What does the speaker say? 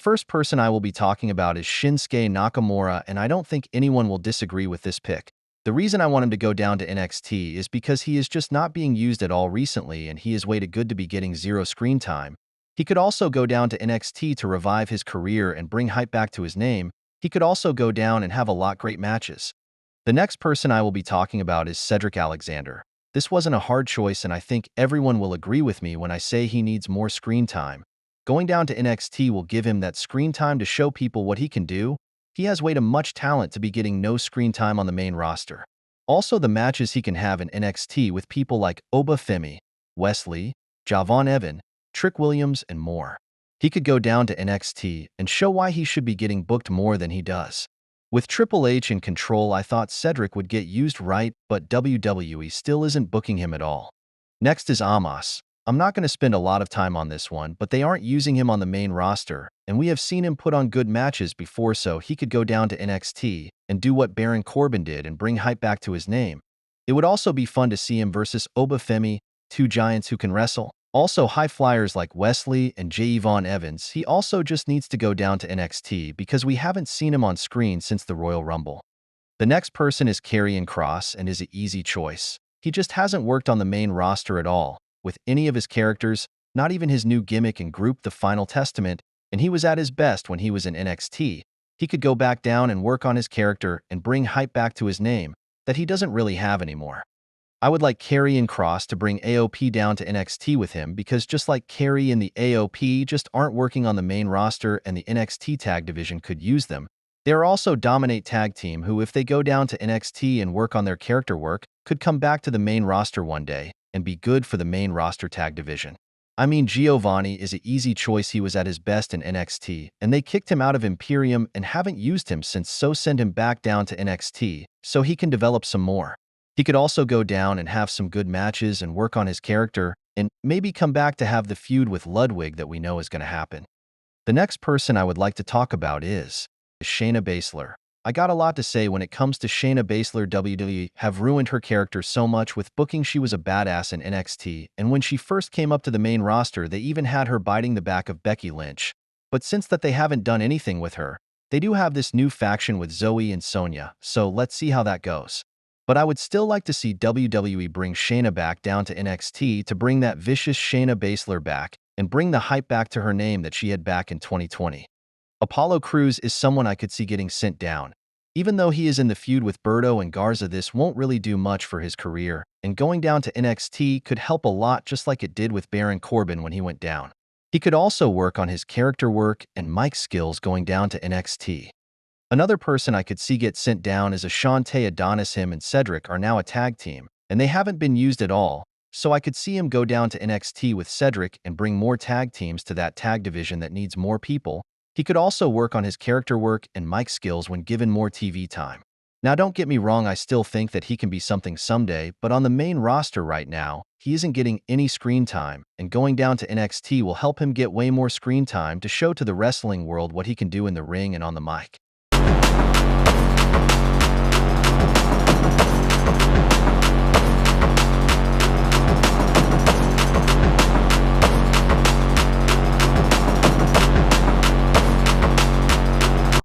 first person I will be talking about is Shinsuke Nakamura, and I don't think anyone will disagree with this pick. The reason I want him to go down to NXT is because he is just not being used at all recently, and he is way too good to be getting zero screen time. He could also go down to NXT to revive his career and bring hype back to his name. He could also go down and have a lot great matches. The next person I will be talking about is Cedric Alexander. This wasn't a hard choice, and I think everyone will agree with me when I say he needs more screen time. Going down to NXT will give him that screen time to show people what he can do. He has way too much talent to be getting no screen time on the main roster. Also, the matches he can have in NXT with people like Oba Femi, Wesley, Javon Evan, Trick Williams, and more. He could go down to NXT and show why he should be getting booked more than he does. With Triple H in control, I thought Cedric would get used right, but WWE still isn't booking him at all. Next is Amos. I'm not going to spend a lot of time on this one, but they aren't using him on the main roster, and we have seen him put on good matches before, so he could go down to NXT and do what Baron Corbin did and bring hype back to his name. It would also be fun to see him versus Oba Femi, two giants who can wrestle. Also, high flyers like Wesley and Javon Evans. He also just needs to go down to NXT because we haven't seen him on screen since the Royal Rumble. The next person is Karrion Kross and is an easy choice. He just hasn't worked on the main roster at all, with any of his characters, not even his new gimmick and group The Final Testament, and he was at his best when he was in NXT. He could go back down and work on his character and bring hype back to his name that he doesn't really have anymore. I would like Karrion Kross to bring AOP down to NXT with him because just like Karrion and the AOP just aren't working on the main roster and the NXT tag division could use them. They are also dominate tag team who, if they go down to NXT and work on their character work, could come back to the main roster one day and be good for the main roster tag division. I mean, Giovanni is an easy choice. He was at his best in NXT, and they kicked him out of Imperium and haven't used him since, so send him back down to NXT so he can develop some more. He could also go down and have some good matches and work on his character, and maybe come back to have the feud with Ludwig that we know is going to happen. The next person I would like to talk about is Shayna Baszler. I got a lot to say when it comes to Shayna Baszler. WWE have ruined her character so much with booking. She was a badass in NXT, and when she first came up to the main roster, they even had her biting the back of Becky Lynch. But since that they haven't done anything with her, they do have this new faction with Zoe and Sonya, so let's see how that goes. But I would still like to see WWE bring Shayna back down to NXT to bring that vicious Shayna Baszler back and bring the hype back to her name that she had back in 2020. Apollo Crews is someone I could see getting sent down. Even though he is in the feud with Berto and Garza, this won't really do much for his career, and going down to NXT could help a lot, just like it did with Baron Corbin when he went down. He could also work on his character work and mic skills going down to NXT. Another person I could see get sent down is Ashante Adonis. Him and Cedric are now a tag team, and they haven't been used at all, so I could see him go down to NXT with Cedric and bring more tag teams to that tag division that needs more people. He could also work on his character work and mic skills when given more TV time. Now, don't get me wrong, I still think that he can be something someday, but on the main roster right now, he isn't getting any screen time, and going down to NXT will help him get way more screen time to show to the wrestling world what he can do in the ring and on the mic.